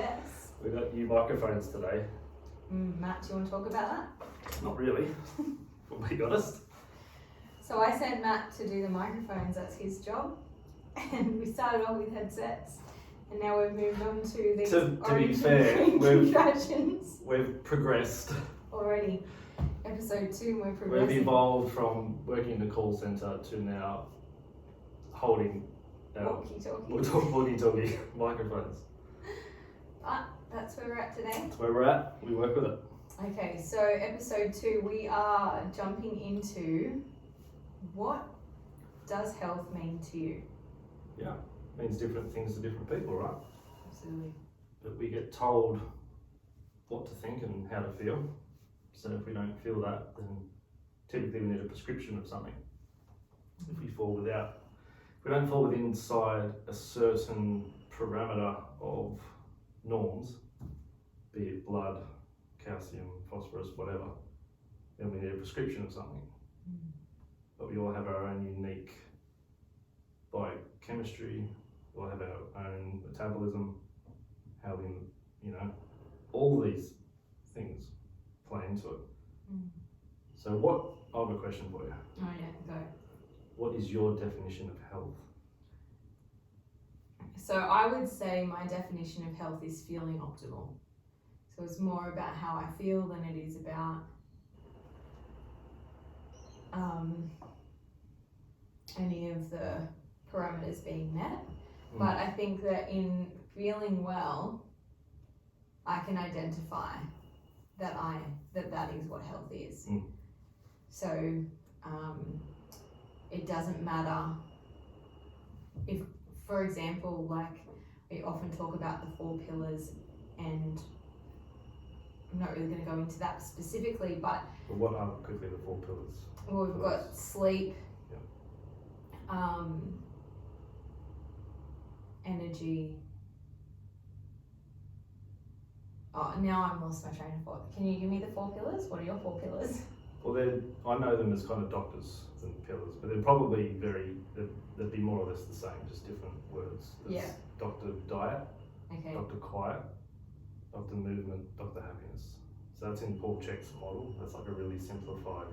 Yes. We got new microphones today. Matt, do you want to talk about that? Not really, if be honest. So I sent Matt to do the microphones, that's his job. And we started off with headsets. And now we've moved on to these To be orange fair, and green we've- contraptions. We've progressed. Already. Episode 2, we're progressing. We've evolved from working in the call centre to now holding walkie-talkie microphones. But that's where we're at today. That's where we're at. We work with it. Okay, so episode 2, we are jumping into what does health mean to you? Yeah, means different things to different people, right? Absolutely. But we get told what to think and how to feel. So if we don't feel that, then typically we need a prescription of something. If we don't fall within inside a certain parameter of norms, be it blood, calcium, phosphorus, whatever, then we need a prescription of something. But we all have our own unique biochemistry, we all have our own metabolism, how we, all these things play into it. So I have a question for you. Oh yeah, go. What is your definition of health? So I would say my definition of health is feeling optimal. So it's more about how I feel than it is about any of the parameters being met. But I think that in feeling well, I can identify that is what health is. So it doesn't matter if, for example, like we often talk about the 4 pillars, and I'm not really going to go into that specifically, but what are quickly the 4 pillars? Well, we've got sleep, energy. Oh, now I've lost my train of thought. Can you give me the 4 pillars? What are your 4 pillars? Well, I know them as kind of doctors and pillars, but they're probably they'd be more or less the same, just different words. There's Dr. Diet, Okay. Dr. Quiet, Dr. Movement, Dr. Happiness. So that's in Paul Chek's model. That's like a really simplified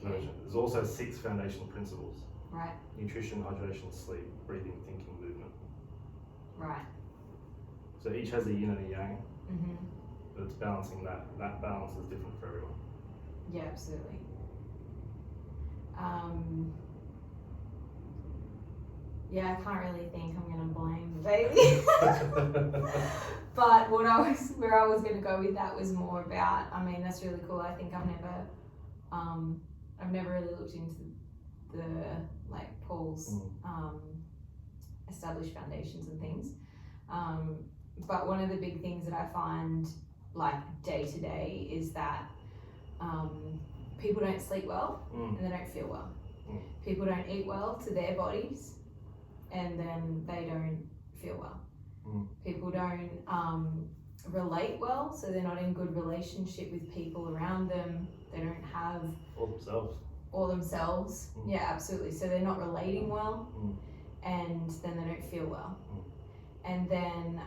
version. There's also 6 foundational principles. Right. Nutrition, hydration, sleep, breathing, thinking, movement. Right. So each has a yin and a yang, Mm-hmm. but it's balancing that. That balance is different for everyone. Yeah, absolutely. Yeah, I can't really think. I'm gonna blame the baby. But where I was gonna go with that was more about. I mean, that's really cool. I think I've never really looked into the Paul's established foundations and things. But one of the big things that I find day to day is that people don't sleep well and they don't feel well. People don't eat well to their bodies and then they don't feel well. People don't relate well, so they're not in good relationship with people around them. They don't have or themselves. Yeah, absolutely. So they're not relating well and then they don't feel well. And then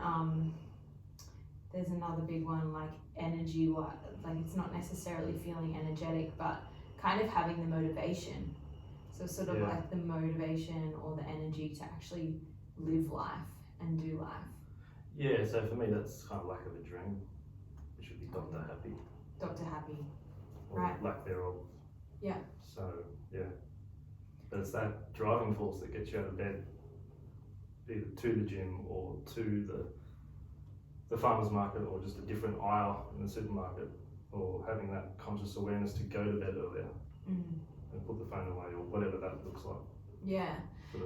there's another big one, like energy, like it's not necessarily feeling energetic, but kind of having the motivation. So sort of like the motivation or the energy to actually live life and do life. Yeah, so for me that's kind of lack of a dream, which would be Dr. Happy. Dr. Happy. Or right. lack thereof. Yeah. So, yeah. But it's that driving force that gets you out of bed, either to the gym or to the farmer's market or just a different aisle in the supermarket, or having that conscious awareness to go to bed earlier and put the phone away or whatever that looks like. Yeah.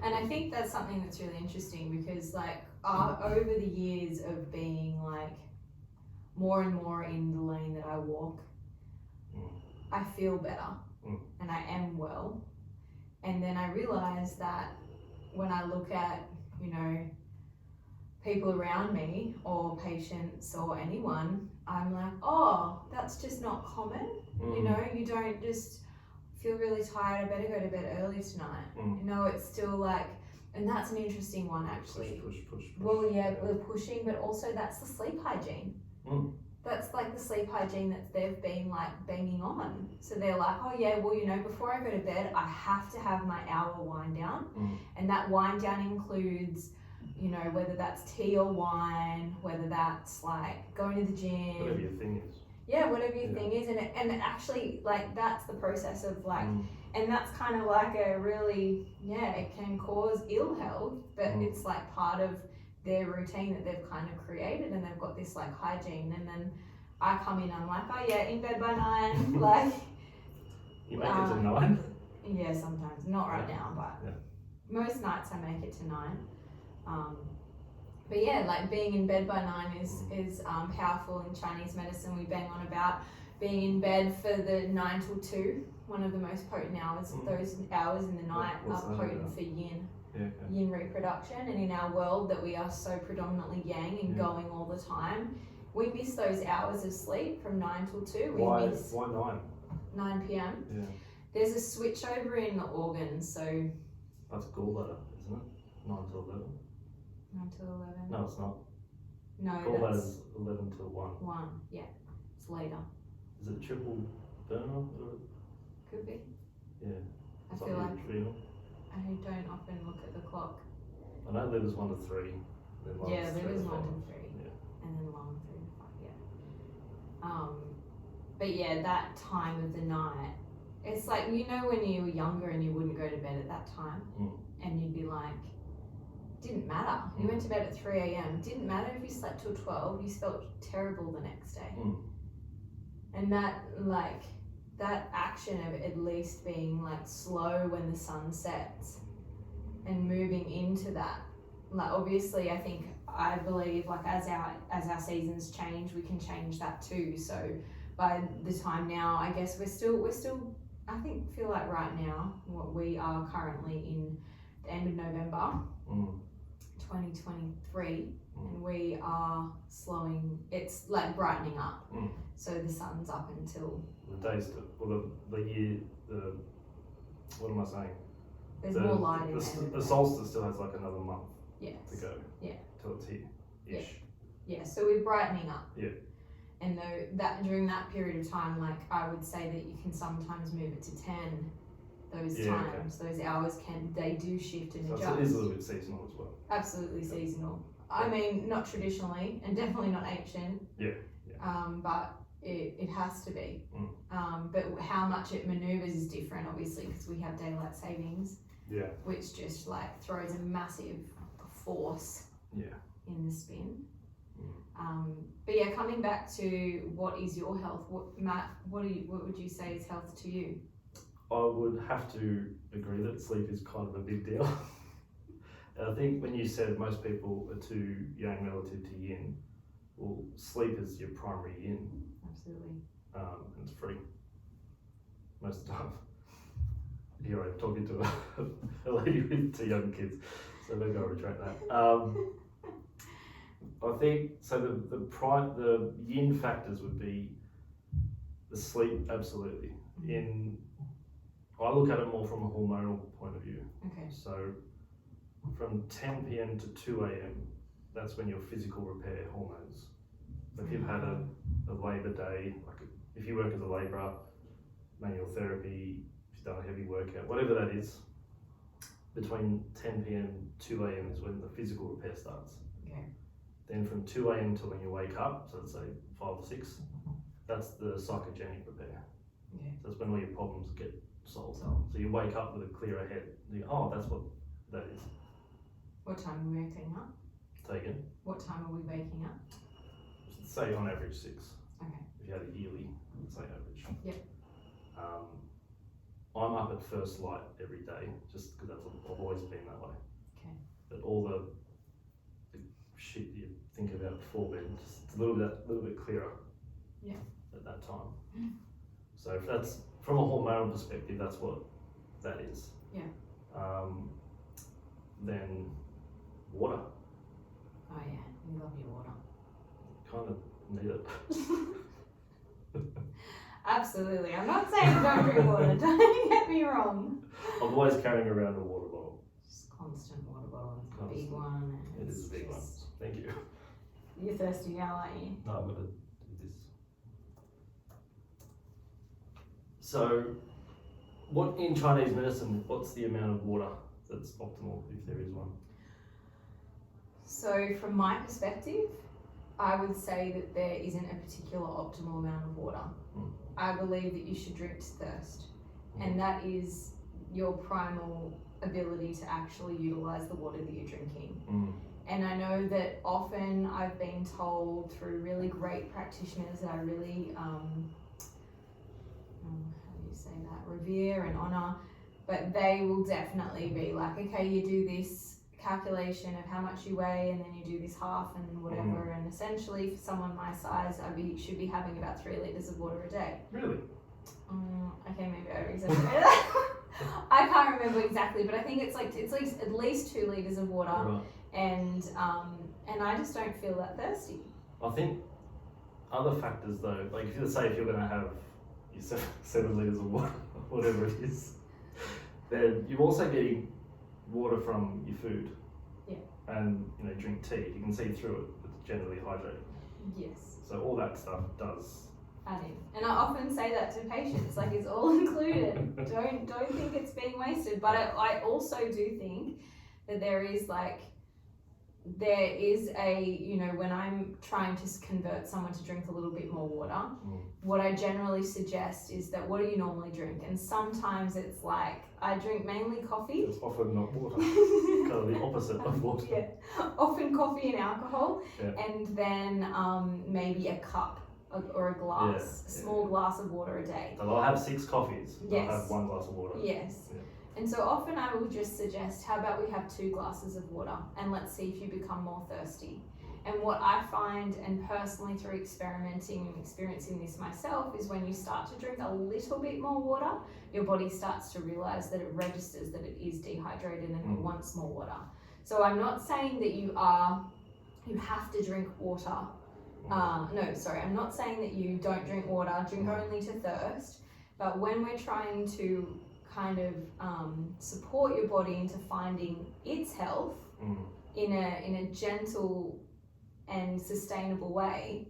And I think that's something that's really interesting because over the years of being more and more in the lane that I walk, I feel better and I am well. And then I realize that when I look at, people around me or patients or anyone, I'm like, oh, that's just not common. You don't just feel really tired, I better go to bed early tonight. It's still And that's an interesting one, actually. Push. Well, yeah, we're pushing, but also that's the sleep hygiene. That's like the sleep hygiene that they've been like banging on. So they're like, oh yeah, well, before I go to bed, I have to have my hour wind down. And that wind down includes, whether that's tea or wine, whether that's like going to the gym. Whatever your thing is. Yeah, whatever your thing is. And it actually, like, that's the process of like, and that's kind of like a really, it can cause ill health, but it's like part of their routine that they've kind of created, and they've got this like hygiene. And then I come in, I'm like, oh yeah, in bed by 9, like. You make it to 9? Yeah, sometimes, not right now, but most nights I make it to 9. But yeah, like being in bed by 9 is powerful. In Chinese medicine, we bang on about being in bed for the 9 till 2, one of the most potent hours. Those hours in the night are potent for yin. Yin reproduction, and in our world that we are so predominantly yang and going all the time, we miss those hours of sleep from 9 till 2. Why 9? 9 p.m. Yeah. There's a switch over in the organs, so. That's gallbladder, isn't it? 9 till 11. 9 till 11. No, it's not. No, gallbladder's 11 till 1. 1, yeah. It's later. Is it triple burner? Could be. Yeah. I feel like I don't often look at the clock. I know liver's 1 to 3. Yeah, liver's 1 to 3. Yeah. And then lung 3 to 5, but yeah, that time of the night, it's like, when you were younger and you wouldn't go to bed at that time, and you'd be like, didn't matter. You went to bed at 3 a.m. Didn't matter if you slept till 12, you felt terrible the next day. And that, like, that action of at least being like slow when the sun sets and moving into that, like, obviously I believe like as our seasons change, we can change that too. So by the time now, I guess we're still I feel like right now what we are currently in the end of November 2023, and we are slowing, it's like brightening up. So the sun's up until the days, the year, what am I saying? There's more light in there. The solstice still has like another month to go. Yeah. Till it's here-ish. Yeah, so we're brightening up. Yeah. And that during that period of time, like I would say that you can sometimes move it to 10. Those times, those hours they do shift and adjust. So it is a little bit seasonal as well. Absolutely seasonal. I mean, not traditionally, and definitely not ancient. Yeah. But it has to be. But how much it maneuvers is different, obviously, because we have daylight savings. Yeah. Which just like throws a massive force. In the spin. But yeah, coming back to what is your health? Matt, what would you say is health to you? I would have to agree that sleep is kind of a big deal. And I think when you said most people are too yang relative to yin, well, sleep is your primary yin. Absolutely. And it's free most of the time. Here I'm talking to a lady with 2 young kids, so maybe I'll retract that. I think so. The yin factors would be the sleep, absolutely. I look at it more from a hormonal point of view. Okay. So from 10 p.m. to 2 a.m., that's when your physical repair hormones. So if you've had a labour day, like if you work as a labourer, manual therapy, if you've done a heavy workout, whatever that is, between 10 p.m. 2 a.m. is when the physical repair starts. Okay. Then from 2 a.m. to when you wake up, so let's say 5 or 6, that's the psychogenic repair. Okay. So that's when all your problems get solved. So you wake up with a clearer head. You go, oh, that's what that is. What time are we waking up? Say again? What time are we waking up? Say on average 6. Okay. If you had a yearly, say average. Yep. I'm up at first light every day, just because I've always been that way. Okay. But all the shit you think about before bed, just a little bit clearer. Yeah. At that time. So if that's from a hormonal perspective, that's what that is. Yeah. Then water. Oh yeah, we love your water. Kind of need it. Absolutely. I'm not saying don't drink water. Don't get me wrong. I'm always carrying around a water bottle. Just constant water big one. It is a big one. Thank you. You're thirsty now, aren't you? No, I'm gonna do this. So, what in Chinese medicine, what's the amount of water that's optimal, if there is one? So from my perspective, I would say that there isn't a particular optimal amount of water. I believe that you should drink to thirst, and that is your primal ability to actually utilize the water that you're drinking. And I know that often I've been told through really great practitioners that I really, how do you say that, revere and honour, but they will definitely be like, okay, you do this calculation of how much you weigh, and then you do this half and whatever, and essentially for someone my size, should be having about 3 litres of water a day. Really? Okay, maybe I exaggerated that. I can't remember exactly, but I think it's like at least 2 litres of water, Right. and I just don't feel that thirsty. I think other factors though, like if you're going to have your 7 litres of water, whatever it is, then you're also getting water from your food. Yeah. And drink tea. You can see through it. It's generally hydrated. Yes. So all that stuff does. Add in. And I often say that to patients, like it's all included. Don't think it's being wasted. But I also do think that there is a, when I'm trying to convert someone to drink a little bit more water, what I generally suggest is that, what do you normally drink? And sometimes it's like, I drink mainly coffee. It's often not water. Kind of the opposite of water. Yeah, often coffee and alcohol, Yeah. and then maybe a cup or a glass, a small glass of water a day. So I'll have 6 coffees. Yes. I'll have 1 glass of water. Yes. Yeah. And so often I will just suggest, how about we have 2 glasses of water, and let's see if you become more thirsty. And what I find, and personally through experimenting and experiencing this myself, is when you start to drink a little bit more water, your body starts to realize that it registers that it is dehydrated and it wants more water. So I'm not saying that you have to drink water. I'm not saying that you don't drink water, drink only to thirst. But when we're trying to kind of support your body into finding its health in a gentle and sustainable way,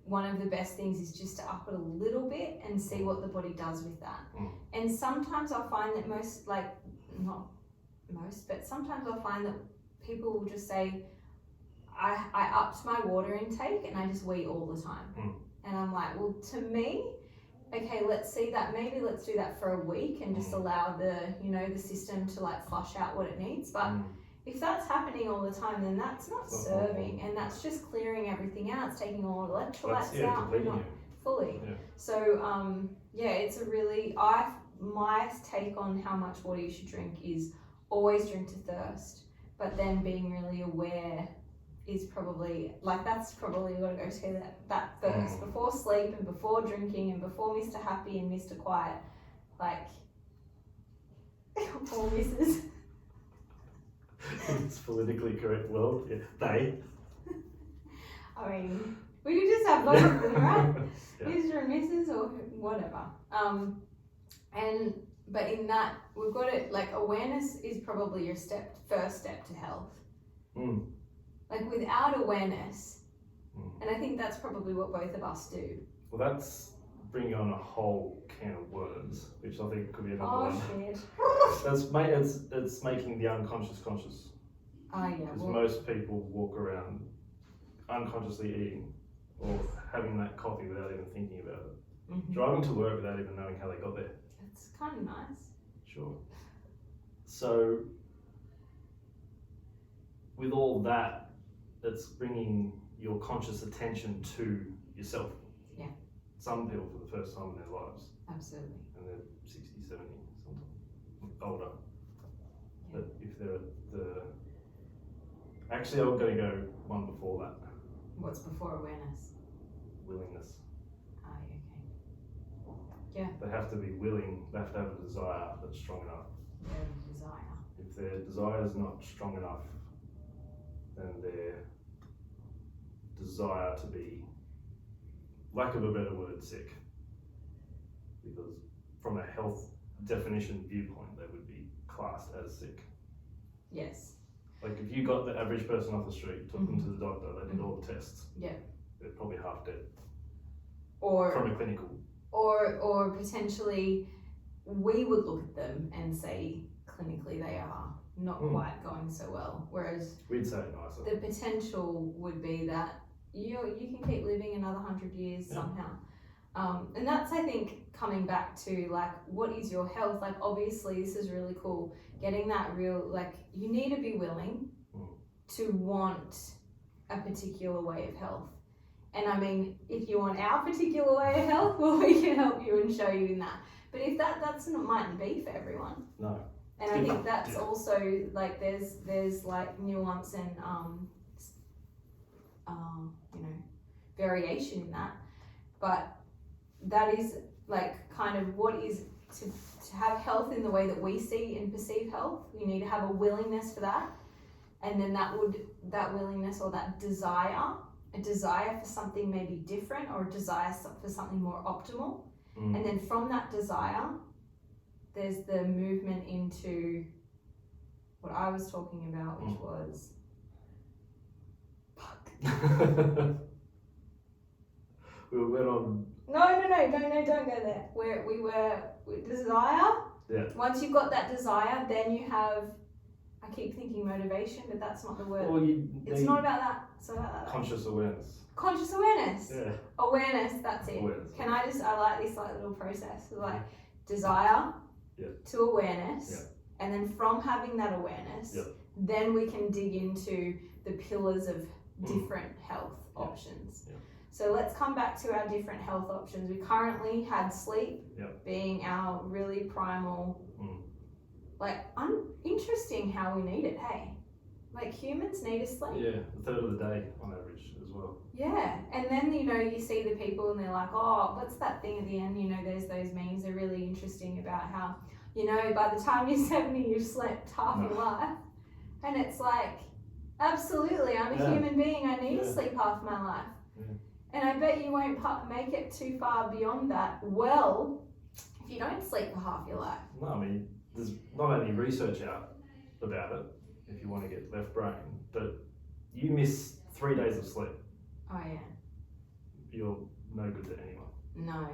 one of the best things is just to up it a little bit and see what the body does with that. And sometimes I'll find that sometimes I'll find that people will just say, I upped my water intake and I just wee all the time. And I'm like, well, to me, okay, let's see that. Maybe let's do that for a week and just allow the system to flush out what it needs. But if that's happening all the time, then that's not serving, and that's just clearing everything out. It's taking all the electrolytes out, but not fully. Yeah. So it's a really, my take on how much water you should drink is always drink to thirst, but then being really aware is probably, that's probably got to go to that first, before sleep and before drinking and before Mr. Happy and Mr. Quiet, or Mrs. It's politically correct world. Yeah. They. I mean, we could just have both of them, right? Yeah. Mr. and Mrs. or whatever. But in that, we've got it, awareness is probably your first step to health. Without awareness, and I think that's probably what both of us do. Well, that's bringing on a whole can of worms, which I think could be another one. Shit. It's making the unconscious conscious. Yeah. Because most people walk around unconsciously eating or having that coffee without even thinking about it. Driving to work without even knowing how they got there. It's kind of nice. Sure. So, with all that, it's bringing your conscious attention to yourself. Yeah. Some people for the first time in their lives. Absolutely. And they're 60, 70, sometimes older. Yeah. But if they're actually, I'm going to go one before that. What's before awareness? Willingness. Okay. Yeah. They have to be willing, they have to have a desire that's strong enough. Their desire. If their desire is not strong enough, then their desire to be, lack of a better word, sick. Because from a health definition viewpoint, they would be classed as sick. Yes. Like if you got the average person off the street, took them to the doctor, they did all the tests. Yeah. They're probably half dead. Or from a clinical. Or potentially we would look at them and say clinically they are not quite going so well. Whereas we'd say it nicer. The potential would be that you can keep living another 100 years somehow. And that's, I think, coming back to like, what is your health? Like, obviously this is really cool. Getting that real, like, you need to be willing to want a particular way of health. And I mean, if you want our particular way of health, well, we can help you and show you in that. But if that's not, mightn't be for everyone. No. And I think that's also like, there's like nuance and, you know, variation in that. But that is like kind of what is to have health in the way that we see and perceive health. You need to have a willingness for that. And then that willingness or that desire, a desire for something maybe different or a desire for something more optimal. And then from that desire, there's the movement into what I was talking about, which was we went on. No, don't go there. Where we were with desire. Yeah. Once you've got that desire, then you have. I keep thinking motivation, but that's not the word. Well, it's not about that. It's about that. Conscious awareness. Conscious awareness. Yeah. Awareness. That's it. Awareness. I like this like little process, like desire to awareness, and then from having that awareness, then we can dig into the pillars of different health options. Yeah. So let's come back to our different health options. We currently had sleep being our really primal, like interesting how we need it, hey? Like humans need to sleep. Yeah, a third of the day on average as well. Yeah, and then you know, you see the people and they're like, oh, what's that thing at the end? You know, there's those memes, they're really interesting about how, you know, by the time you're 70, you've slept half your life. And it's like, absolutely, I'm a human being, I need to sleep half my life. Yeah. And I bet you won't make it too far beyond that, well, if you don't sleep for half your life. No, I mean, there's not only research out about it, if you want to get left brain, but you miss 3 days of sleep. Oh yeah. You're no good to anyone. No.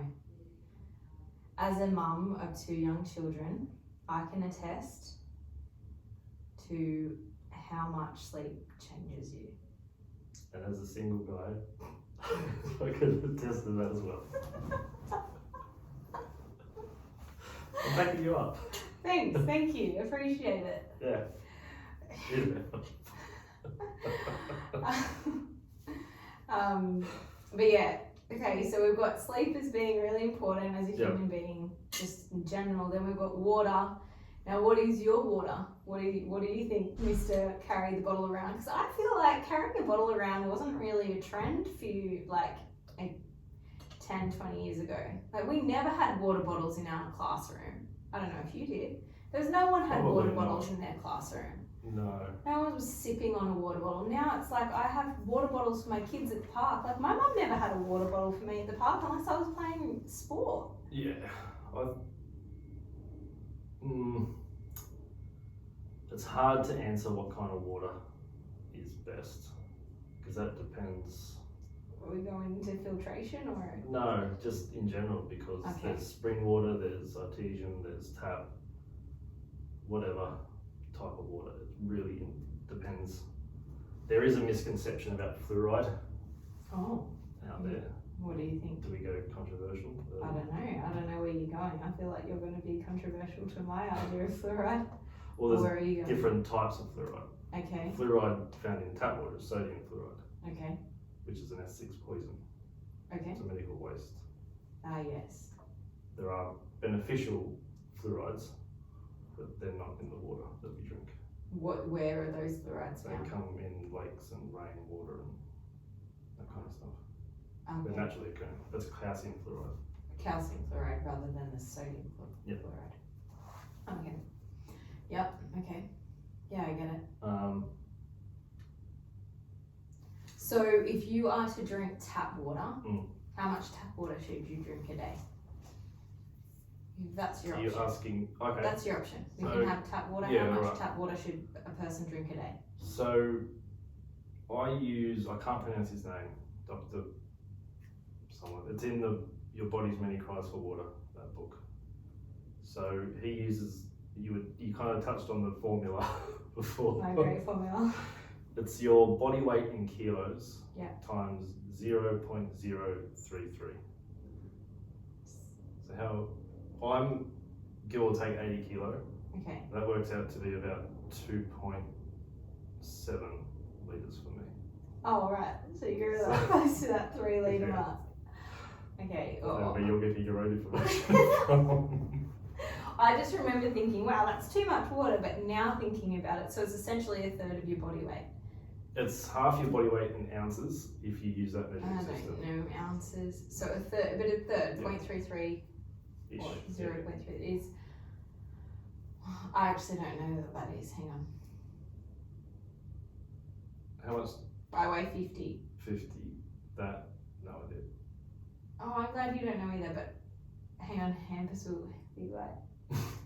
As a mum of 2 young children, I can attest to how much sleep changes you. And as a single guy, I can attest to that as well. I'm backing you up. Thanks, thank you, appreciate it. Yeah. But yeah, okay, so we've got sleep as being really important as a human being, just in general. Then we've got water. Now, what is your water? What do you think, Mr. Carry the bottle around? Because I feel like carrying a bottle around wasn't really a trend for you, like 10, 20 years ago. Like, we never had water bottles in our classroom. I don't know if you did. There's no one had water bottles in their classroom. No. No one was sipping on a water bottle. Now it's like I have water bottles for my kids at the park. Like my mum never had a water bottle for me at the park unless I was playing sport. Yeah. It's hard to answer what kind of water is best because that depends. Are we going into filtration or? No, just in general because there's spring water, there's artesian, there's tap, whatever type of water. It really depends. There is a misconception about fluoride out there. What do you think? Do we go controversial? I don't know where you're going. I feel like you're going to be controversial to my idea of fluoride. Well, there's different types of fluoride. Okay. Fluoride found in tap water is sodium fluoride. Okay. Which is an S6 poison. Okay. It's a medical waste. Yes. There are beneficial fluorides, but they're not in the water that we drink. Where are those fluorides They found? come in lakes and rainwater and that kind of stuff. Okay. They're naturally occurring. That's calcium fluoride. Calcium fluoride rather than the sodium fluoride. Okay. Yep. Okay. Yeah, I get it. So if you are to drink tap water, how much tap water should you drink a day? That's your option. You're asking, okay. That's your option. We can have tap water. How much tap water should a person drink a day? So I can't pronounce his name, Dr. someone. It's in Your Body's Many Cries for Water, that book. So he uses, you kind of touched on the formula before. My great formula. It's your body weight in kilos Yeah. times 0.033. So I'm give or take 80 kilo. Okay. That works out to be about 2.7 litres for me. Oh, right. So you're like close to that 3 litre Yeah. mark. Okay. But you're getting your own information from. I just remember thinking, wow, that's too much water, but now thinking about it, so it's essentially a third of your body weight. It's half your body weight in ounces if you use that I measuring don't system. know ounces. So a third, 0.33 Ish. or 0.3 is. I actually don't know what that is. Hang on. How much? I weigh 50. 50. That, no idea. Oh, I'm glad you don't know either, but hang on, Hampus will be like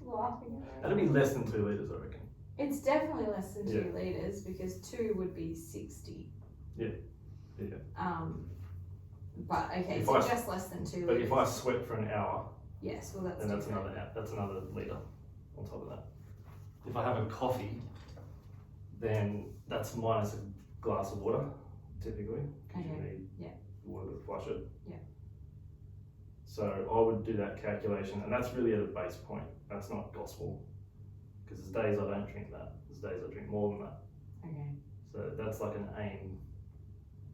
laughing at me. That'd be less than 2 litres, I reckon. It's definitely less than 2 litres because 2 would be 60. Yeah. But okay, If so I- just less than 2 But litres. if I sweat for an hour, Yes, well then that's different. another litre on top of that. If I have a coffee, then that's minus a glass of water, typically, because you Okay. need water to flush it. Yeah. So I would do that calculation, and that's really at a base point. That's not gospel, because there's days I don't drink that. There's days I drink more than that. Okay. So that's like an aim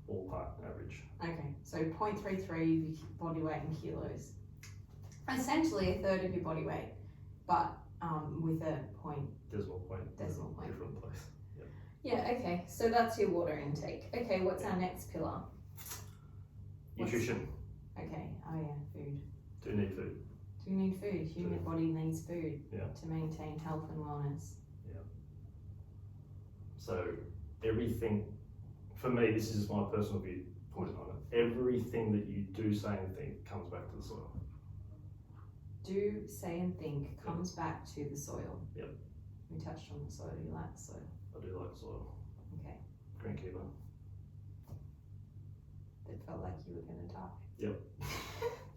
ballpark average. Okay, so 0.33 body weight in kilos. Essentially a third of your body weight, but with a point. Decimal point. Decimal point. Different place. Yeah, okay, so that's your water intake. Okay, what's our next pillar? Nutrition. Okay, oh yeah, food. Do need food. Do you need food? Human body needs food Yeah. to maintain health and wellness. So everything, for me, this is my personal viewpoint on it. Everything that you do, say, and think comes back to the soil. Do, say and think comes back to the soil. Yep. We touched on the soil, you like the soil. I do like soil. Okay, Greenkeeper. it felt like you were going to die. Yep.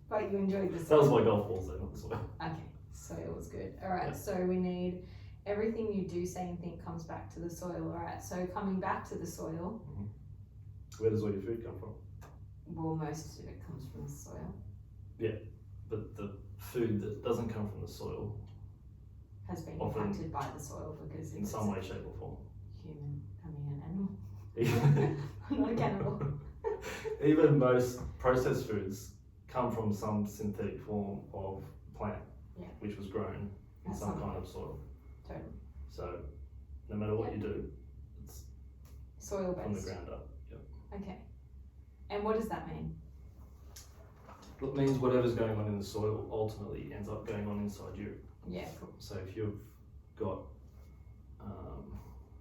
But you enjoyed the That soil. was my golf balls, though, not the soil. Okay, soil was good. Alright, Yeah. so we need everything you do, say and think comes back to the soil. Alright, so coming back to the soil, Where does all your food come from? well, most of it comes from the soil. But the food that doesn't come from the soil, Has been Often impacted by the soil because in it's some way, shape, or form. human, an animal. Even, I'm not a cannibal. even most processed foods come from some synthetic form of plant, which was grown in At some some kind of soil. Totally. So, no matter what you do, it's Soil from the based. ground up. Yep. Okay. And what does that mean? It means whatever's going on in the soil ultimately ends up going on inside you. Yeah, cool. So if you've got,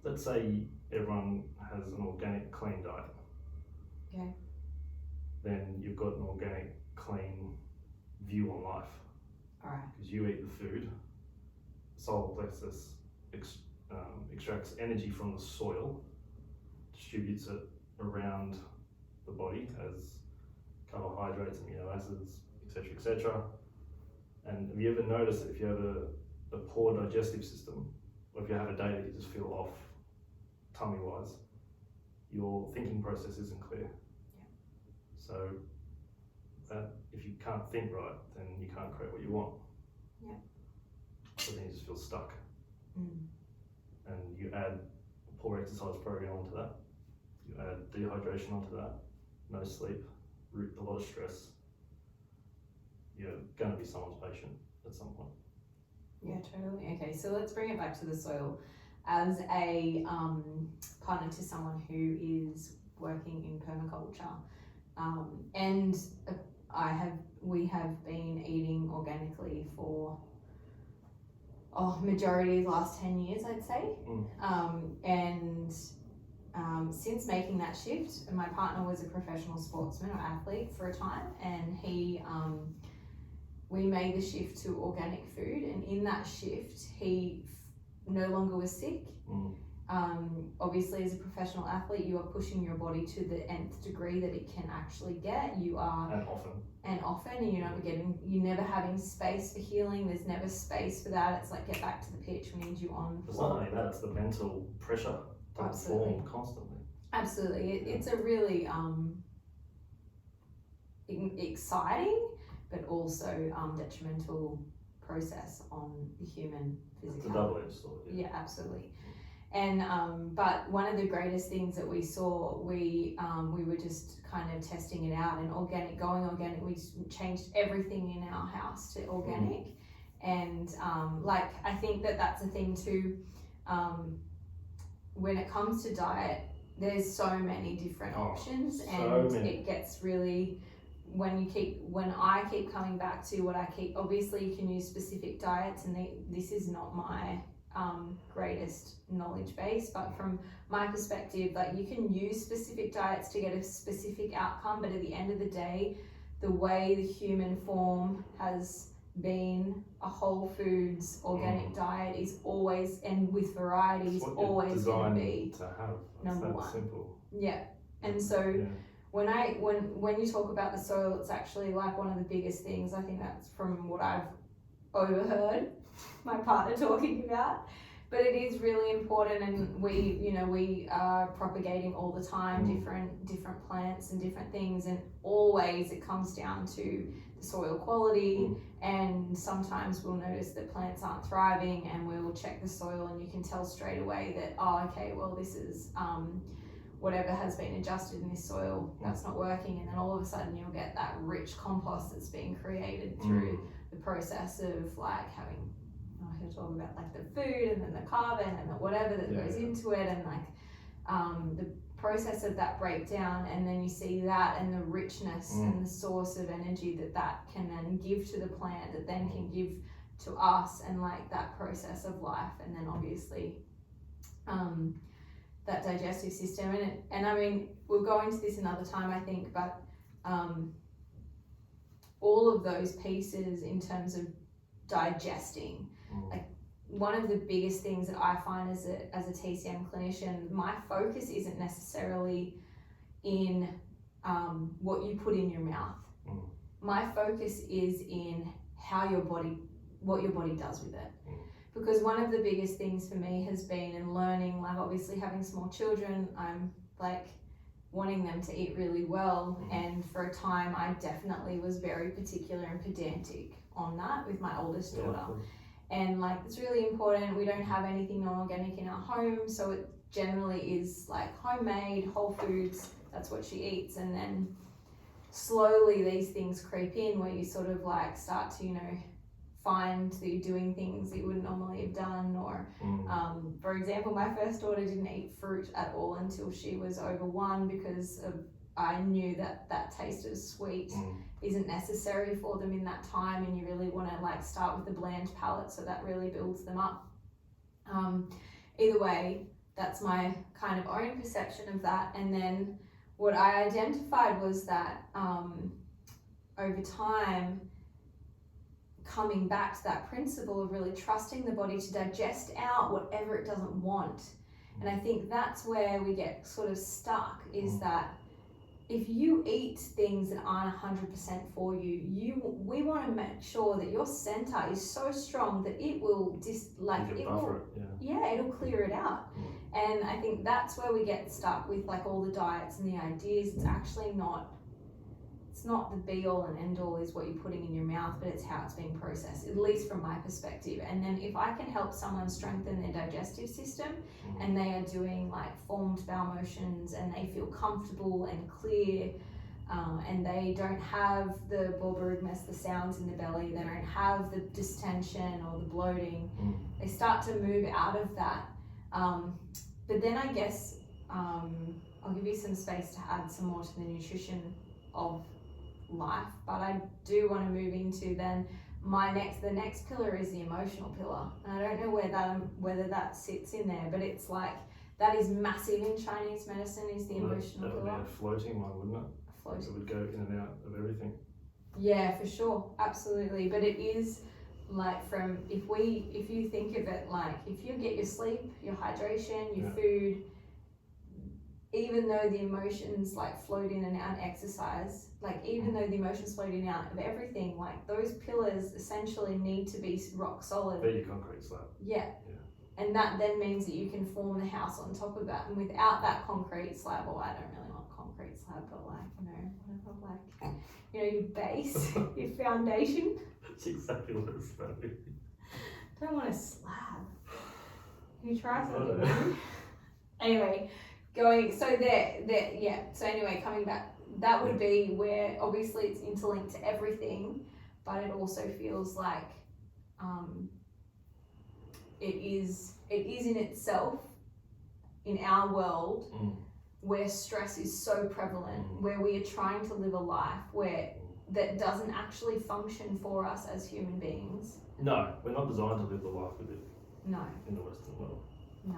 let's say everyone has an organic, clean diet. Okay. Then you've got an organic, clean view on life. Alright. Because you eat the food, solar plexus extracts energy from the soil, distributes it around the body as carbohydrates, amino acids, etc., etc. And have you ever noticed that if you have a poor digestive system, or if you have a day that you just feel off tummy-wise, your thinking process isn't clear. Yeah. So that if you can't think right, then you can't create what you want. Yeah. So then you just feel stuck. Mm. And you add a poor exercise program onto that. You add dehydration onto that. No sleep, a lot of stress. You're going to be someone's patient at some point. Yeah, totally. Okay, so let's bring it back to the soil. As a partner to someone who is working in permaculture, and we have been eating organically for majority of the last 10 years, I'd say. And since making that shift, my partner was a professional sportsman or athlete for a time, and we made the shift to organic food, and in that shift he no longer was sick. Obviously, as a professional athlete, you are pushing your body to the nth degree that it can actually get. You are, and often, and you're never having space for healing. There's never space for that. It's like, get back to the pitch. We need you on. It's not only that; it's the mental pressure to perform constantly. Absolutely, it's a really exciting, but also detrimental process on the human physicality. It's a double-edged sword. Yeah, absolutely. And but one of the greatest things that we saw, we were just kind of testing it out, and going organic. We changed everything in our house to organic, and like I think that's a thing too. When it comes to diet, there's so many different options, and it gets really. When I keep coming back to what I keep, obviously you can use specific diets, and this is not my greatest knowledge base, but from my perspective, like, you can use specific diets to get a specific outcome, but at the end of the day, the way the human form has been, a whole foods organic diet is always, and with variety, is always going to be number one. Simple. Yeah, and so when you talk about the soil, it's actually like one of the biggest things. I think that's from what I've overheard my partner talking about, but it is really important, and we are propagating all the time different plants and different things, and always it comes down to the soil quality, and sometimes we'll notice that plants aren't thriving, and we'll check the soil, and you can tell straight away that, this is whatever has been adjusted in this soil, that's not working, and then all of a sudden you'll get that rich compost that's being created through the process of like having, he'll talk about like the food and then the carbon and the whatever that goes into it, and like the process of that breakdown, and then you see that and the richness and the source of energy that can then give to the plant, that then can give to us, and like that process of life, and then obviously that digestive system, and I mean, we'll go into this another time, I think, but all of those pieces in terms of digesting, like one of the biggest things that I find as a TCM clinician, my focus isn't necessarily in what you put in your mouth. My focus is in what your body does with it. Because one of the biggest things for me has been in learning, like obviously having small children, I'm like wanting them to eat really well, and for a time I definitely was very particular and pedantic on that with my oldest daughter. And like, it's really important. We don't have anything non-organic in our home, so it generally is like homemade, whole foods, that's what she eats. And then slowly these things creep in where you sort of like start to, find that you're doing things that you wouldn't normally have done, or for example, my first daughter didn't eat fruit at all until she was over 1, because I knew that taste of sweet isn't necessary for them in that time, and you really want to like start with the bland palate, so that really builds them up. Either way, that's my kind of own perception of that. And then what I identified was that over time, coming back to that principle of really trusting the body to digest out whatever it doesn't want. And I think that's where we get sort of stuck, is that if you eat things that aren't 100% for you, we want to make sure that your center is so strong that it will it'll clear it out. And I think that's where we get stuck with like all the diets and the ideas. It's actually not the be all and end all is what you're putting in your mouth, but it's how it's being processed, at least from my perspective. And then if I can help someone strengthen their digestive system, and they are doing like formed bowel motions, and they feel comfortable and clear, and they don't have the borborygmus, the sounds in the belly, they don't have the distension or the bloating, they start to move out of that. But then I guess I'll give you some space to add some more to the nutrition of life, but I do want to move into then the next pillar is the emotional pillar, and I don't know whether that sits in there, but it's like that is massive in Chinese medicine, is the emotional pillar. That would be a floating one, wouldn't it? It would go in and out of everything. Yeah, for sure, absolutely. But it is like if you think of it, like if you get your sleep, your hydration, your Yeah. food, even though the emotions like float in and out and exercise, like even though the emotions float in and out of everything, like those pillars essentially need to be rock solid. They're your concrete slab. Yeah. And that then means that you can form the house on top of that. And without that concrete slab, or I don't really want concrete slab, but like, whatever, like, your base, your foundation. That's exactly what it's about. Don't want a slab. You try I something know. new. Anyway, so anyway, coming back, that would be where obviously it's interlinked to everything, but it also feels like it is in itself, in our world, where stress is so prevalent, where we are trying to live a life that doesn't actually function for us as human beings. No, we're not designed to live the life we live No. in the Western world. No.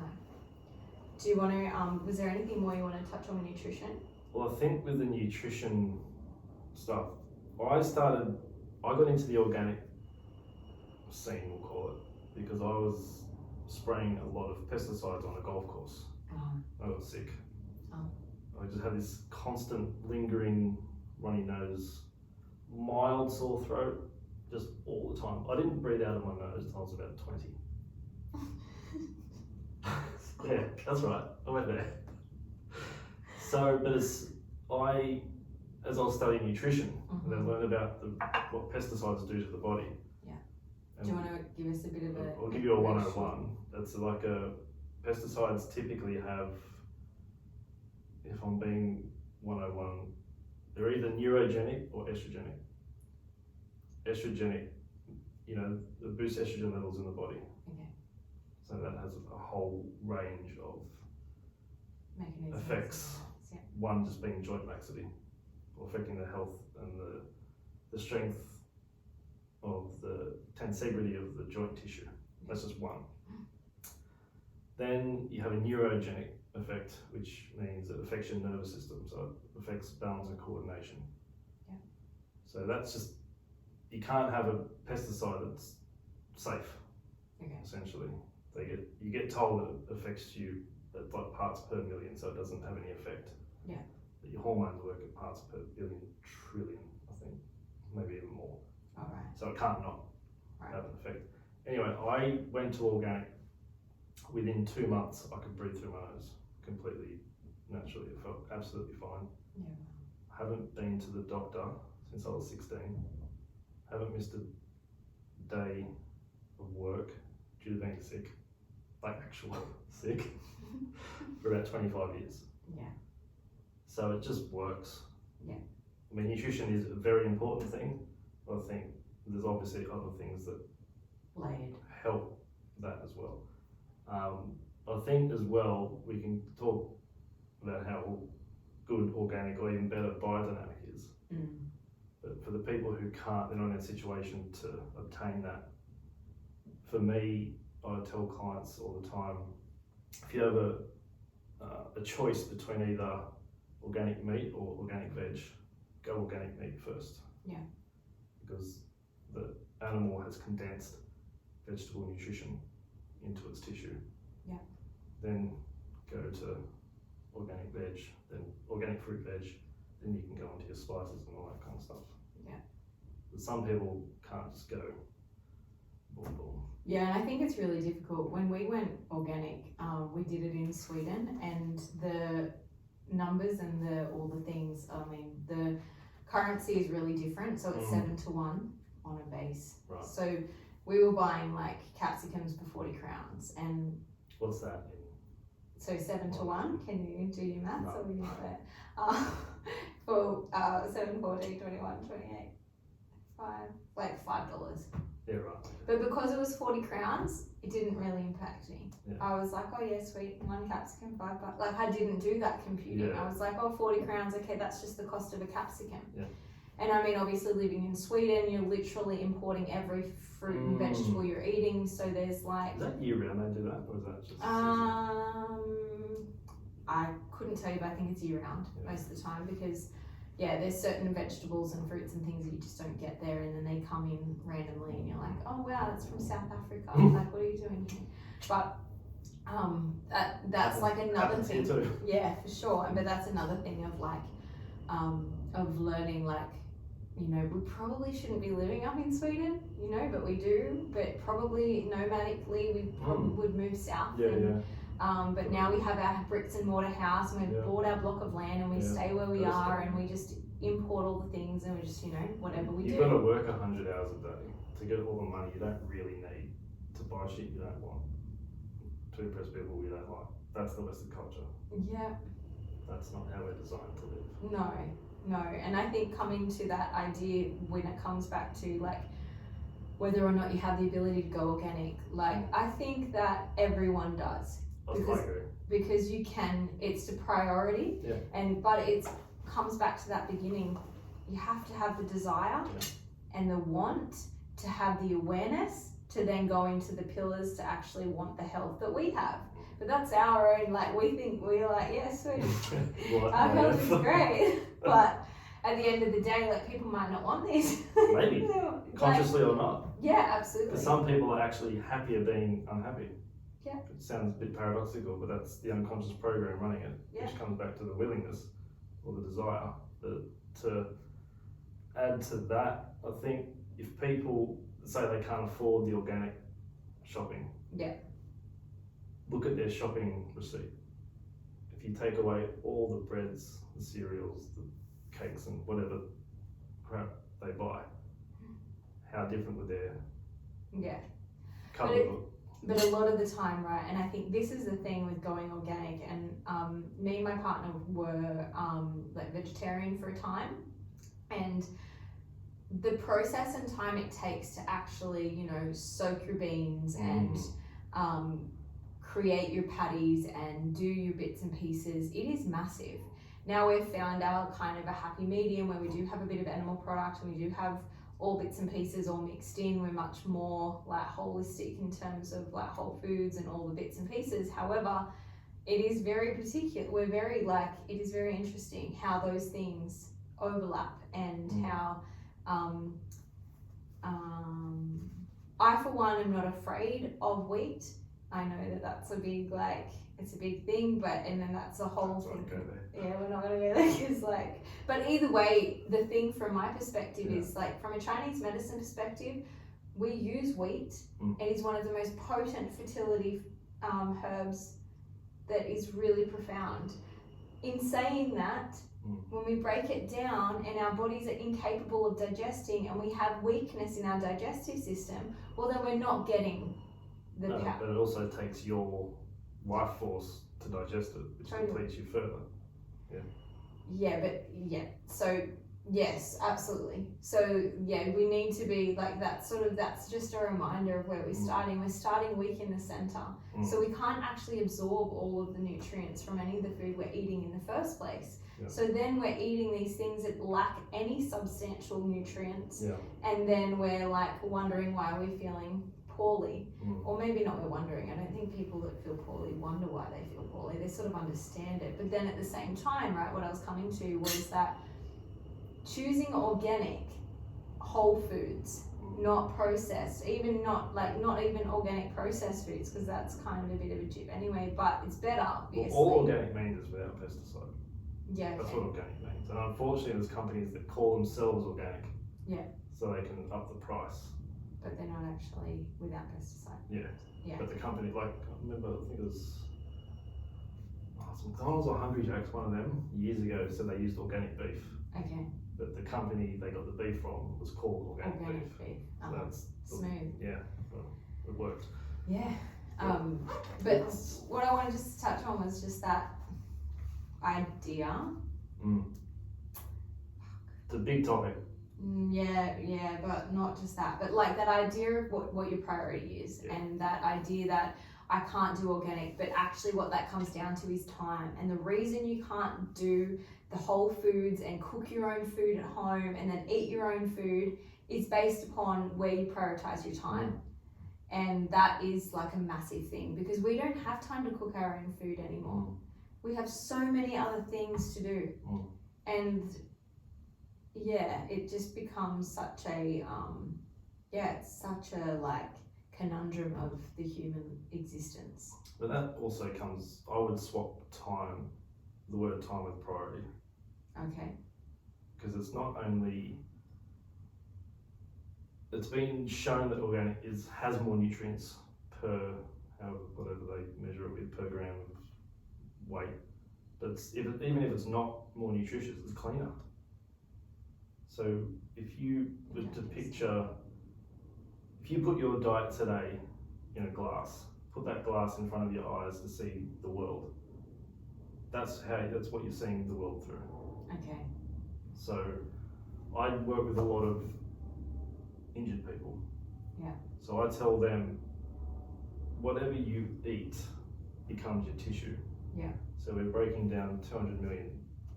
Do you want to, was there anything more you want to touch on nutrition? Well, I think with the nutrition stuff, I got into the organic scene, we'll call it, because I was spraying a lot of pesticides on a golf course. I got sick. I just had this constant lingering runny nose, mild sore throat, just all the time. I didn't breathe out of my nose until I was about 20. Yeah, that's right. I went there. So, but as I was studying nutrition, and then learned about what pesticides do to the body. Yeah. And do you want to give us a bit of a... I'll give you a 101. That's like pesticides typically have, if I'm being 101, they're either neurogenic or estrogenic. Estrogenic, it boosts estrogen levels in the body. Okay. So that has a whole range of Mechanisms. effects. Yeah. One just being joint laxity, or affecting the health and the strength of the tensegrity of the joint tissue. That's just one. Then you have a neurogenic effect, which means it affects your nervous system, so it affects balance and coordination. Yeah. So that's just, you can't have a pesticide that's safe. Okay. Essentially, you get told that it affects you at like parts per million, so it doesn't have any effect. Yeah. But your hormones work at parts per billion trillion, I think, maybe even more. All right. So it can't not Right. have an effect. Anyway, I went to organic. Within 2 months, I could breathe through my nose completely naturally. It felt absolutely fine. Yeah. I haven't been to the doctor since I was 16. Haven't missed a day of work due to being sick, like actual sick, for about 25 years. Yeah. So it just works. Yeah. I mean, nutrition is a very important thing, but I think there's obviously other things that Layered. help that as well. I think as well, we can talk about how good organic or even better biodynamic is. But for the people who can't, they're not in a situation to obtain that. For me, I tell clients all the time, if you have a choice between either organic meat or organic veg, go organic meat first. Yeah. Because the animal has condensed vegetable nutrition into its tissue. Yeah. Then go to organic veg, then organic fruit veg, then you can go into your spices and all that kind of stuff. Yeah. But some people can't just go boom boom. Yeah, and I think it's really difficult. When we went organic, we did it in Sweden, and the numbers and all the things, I mean, the currency is really different, so it's 7-1 on a base. Right. So we were buying like capsicums for 40 crowns, and What's that? so 7-1. Can you do your maths? No. Or we know that? For 7, 14, 21, 28, 5, like $5. Yeah, right. But because it was 40 crowns, it didn't really impact me. Yeah. I was like, oh yeah, sweet, one capsicum, $5. Like I didn't do that computing. Yeah. I was like, oh, 40 crowns, okay, that's just the cost of a capsicum. Yeah. And I mean, obviously living in Sweden, you're literally importing every fruit and vegetable you're eating. So there's like... Is that year round they do that, or is that just I couldn't tell you, but I think it's year round most of the time because yeah, there's certain vegetables and fruits and things that you just don't get there, and then they come in randomly, and you're like, oh wow, that's from South Africa. Like, what are you doing here? But that's like another thing. Yeah, for sure. But that's another thing of like, of learning, like, you know, we probably shouldn't be living up in Sweden, you know, but we do. But probably nomadically, we probably would move south. But now we have our bricks and mortar house, and we've bought our block of land, and we stay where we are, and we just import all the things, and we just, you know, whatever we do. You've got to work 100 hours a day to get all the money you don't really need to buy shit you don't want, to impress people you don't like. That's the Western culture. Yeah. That's not how we're designed to live. No, and I think coming to that idea when it comes back to like whether or not you have the ability to go organic, like I think that everyone does. Because you can, it's a priority, but it comes back to that beginning. You have to have the desire and the want to have the awareness to then go into the pillars to actually want the health that we have. But that's our own, like, we think we're like, yes, our health is great, but at the end of the day, like, people might not want this. Maybe, consciously or not. Yeah, absolutely. Because some people are actually happier being unhappy. Yeah. It sounds a bit paradoxical, but that's the unconscious program running it, which comes back to the willingness or the desire. To add to that, I think if people say they can't afford the organic shopping, look at their shopping receipt. If you take away all the breads, the cereals, the cakes, and whatever crap they buy, how different would their cupboard look? But a lot of the time, right, and I think this is the thing with going organic, and me and my partner were like vegetarian for a time, and the process and time it takes to actually, you know, soak your beans and create your patties and do your bits and pieces, it is massive. Now we've found our kind of a happy medium where we do have a bit of animal product and we do have all bits and pieces all mixed in. We're much more like holistic in terms of like whole foods and all the bits and pieces. However, it is very particular. We're very like, it is very interesting how those things overlap and how I for one am not afraid of wheat. I know that that's a big like, it's a big thing, but and then that's a whole thing. Yeah, we're not gonna go there because like, but either way, the thing from my perspective is like from a Chinese medicine perspective, we use wheat. It is one of the most potent fertility herbs that is really profound. In saying that, when we break it down and our bodies are incapable of digesting and we have weakness in our digestive system, well then we're not getting the power. But it also takes your life force to digest it, which depletes you further. So yes, absolutely. So yeah, we need to be like that sort of, that's just a reminder of where we're starting. We're starting weak in the center. So we can't actually absorb all of the nutrients from any of the food we're eating in the first place. So then we're eating these things that lack any substantial nutrients. And then we're like wondering why we're feeling poorly. Or maybe not we're wondering. I don't think people that feel poorly wonder why they feel poorly. They sort of understand it. But then at the same time, right, what I was coming to was that choosing organic whole foods, not processed, even not even organic processed foods, because that's kind of a bit of a jib anyway, but it's better obviously. Well, all organic means is without pesticide. Yeah, that's what organic means. And unfortunately there's companies that call themselves organic. So they can up the price. But they're not actually without pesticide. Yeah. But the company, like, I remember, I think it was McDonald's or Hungry Jack's, one of them, years ago, said they used organic beef. Okay. But the company they got the beef from was called organic beef. So that's smooth. Well, it worked. Yeah. But what I wanted just to touch on was just that idea. It's a big topic. Yeah, but not just that, but like that idea of what your priority is, and that idea that I can't do organic, but actually what that comes down to is time. And the reason you can't do the whole foods and cook your own food at home and then eat your own food is based upon where you prioritize your time. And that is like a massive thing, because we don't have time to cook our own food anymore. We have so many other things to do. And yeah, it just becomes such a it's such a like conundrum of the human existence. But that also comes, I would swap time, the word time with priority. Okay. Because it's not only, it's been shown that organic has more nutrients per, whatever they measure it with, per gram of weight. But even if it's not more nutritious, it's cleaner. So if you were to picture, if you put your diet today in a glass, put that glass in front of your eyes to see the world. That's what you're seeing the world through. Okay. So I work with a lot of injured people. Yeah. So I tell them, whatever you eat becomes your tissue. Yeah. So we're breaking down 200 million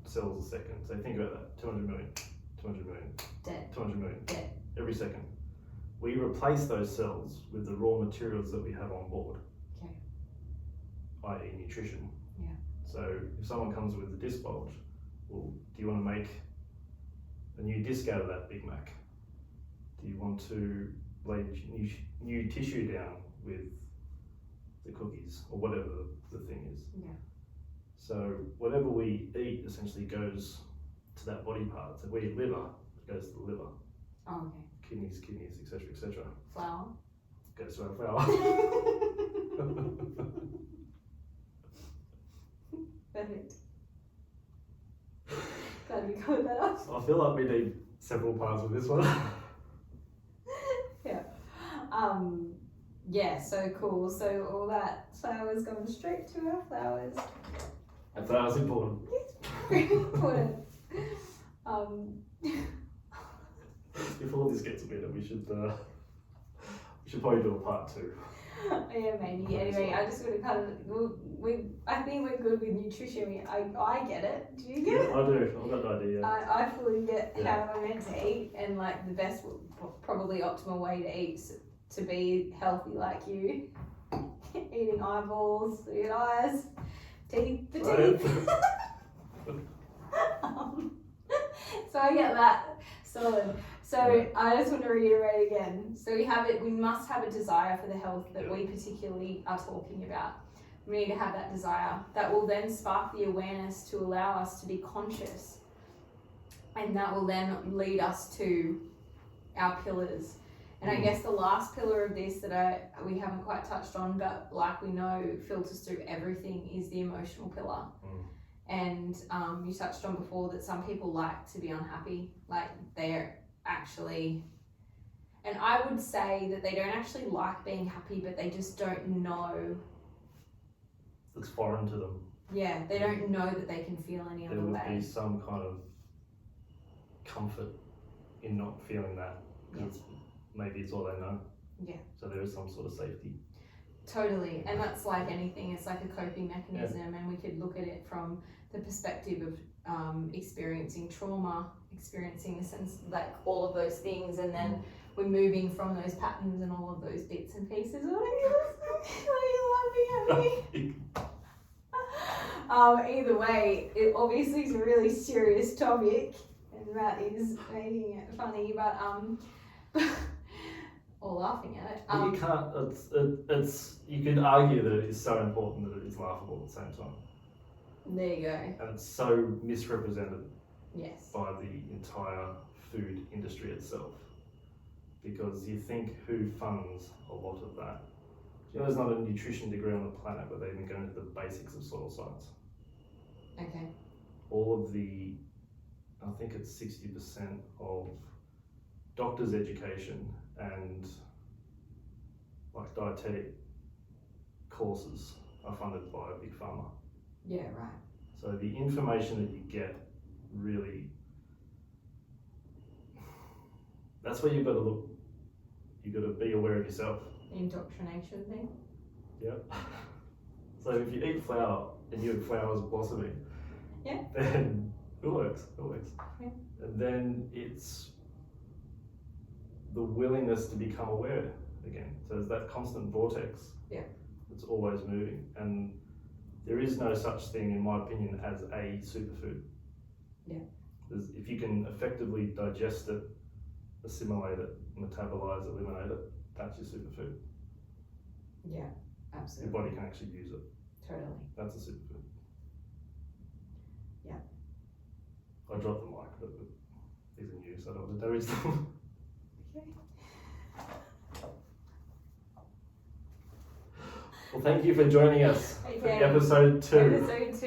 cells a second. So think about that, 200 million, 200 million, Dead. 200 million, Dead. every second. We replace those cells with the raw materials that we have on board, Okay. i.e. nutrition. Yeah. So if someone comes with a disc bulge, well, do you want to make a new disc out of that Big Mac? Do you want to lay new tissue down with the cookies or whatever the thing is? Yeah. So whatever we eat essentially goes to that body part. So if we eat liver, it goes to the liver. Oh, okay. Kidneys, etc., etc. Flour. Goes to our flour. Perfect. Glad we covered that up. I feel like we need several parts of this one. Yeah. Yeah, so cool. So all that flour's going straight to our flowers. And flour's important. Very important. Before this gets better, we should probably do a part 2. Yeah, maybe. Anyway, I just want to kind of I think we're good with nutrition. I get it. Do you get it? I do. I've got the idea. I fully get how I'm meant to eat, and like the best, probably optimal way to eat to be healthy like you. Eating eyeballs, good eyes, teeth for teeth. So I get that. Solid. So I just want to reiterate again. So we must have a desire for the health that we particularly are talking about. We need to have that desire. That will then spark the awareness to allow us to be conscious. And that will then lead us to our pillars. And I guess the last pillar of this that we haven't quite touched on, but like we know filters through everything, is the emotional pillar. And you touched on before that some people like to be unhappy, like they're actually, and I would say that they don't actually like being happy, but they just don't know. It's foreign to them. Yeah, they don't know that they can feel any other way. There would be some kind of comfort in not feeling that, because maybe it's all they know. Yeah. So there is some sort of safety. Totally, and that's like anything, it's like a coping mechanism, and we could look at it from the perspective of experiencing trauma, experiencing the sense, like all of those things, and then we're moving from those patterns and all of those bits and pieces. Either way, it obviously is a really serious topic, and Matt is making it funny, but or laughing at it. But you can't. It's. You could argue that it is so important that it is laughable at the same time. There you go. And it's so misrepresented. Yes. By the entire food industry itself, because you think who funds a lot of that. You know, there's not a nutrition degree on the planet where they even go into the basics of soil science. Okay. All of the, I think it's 60% of doctors' education and like dietetic courses are funded by a big pharma. Yeah, right. So the information that you get really, that's where you've got to look. You've got to be aware of yourself. Indoctrination thing. Yep. So if you eat flour and your flowers blossoming, yeah, then it works. It works. Yeah. And then it's the willingness to become aware again. So there's that constant vortex. Yeah. It's always moving, and there is no such thing, in my opinion, as a superfood. Yeah. If you can effectively digest it, assimilate it, metabolize it, eliminate it, that's your superfood. Yeah, Your absolutely. body can actually use it. Totally. That's a superfood. Yeah. I dropped the mic, but these are new, so I don't want to damage them. Okay. Well, thank you for joining us for Okay. episode 2. Episode 2.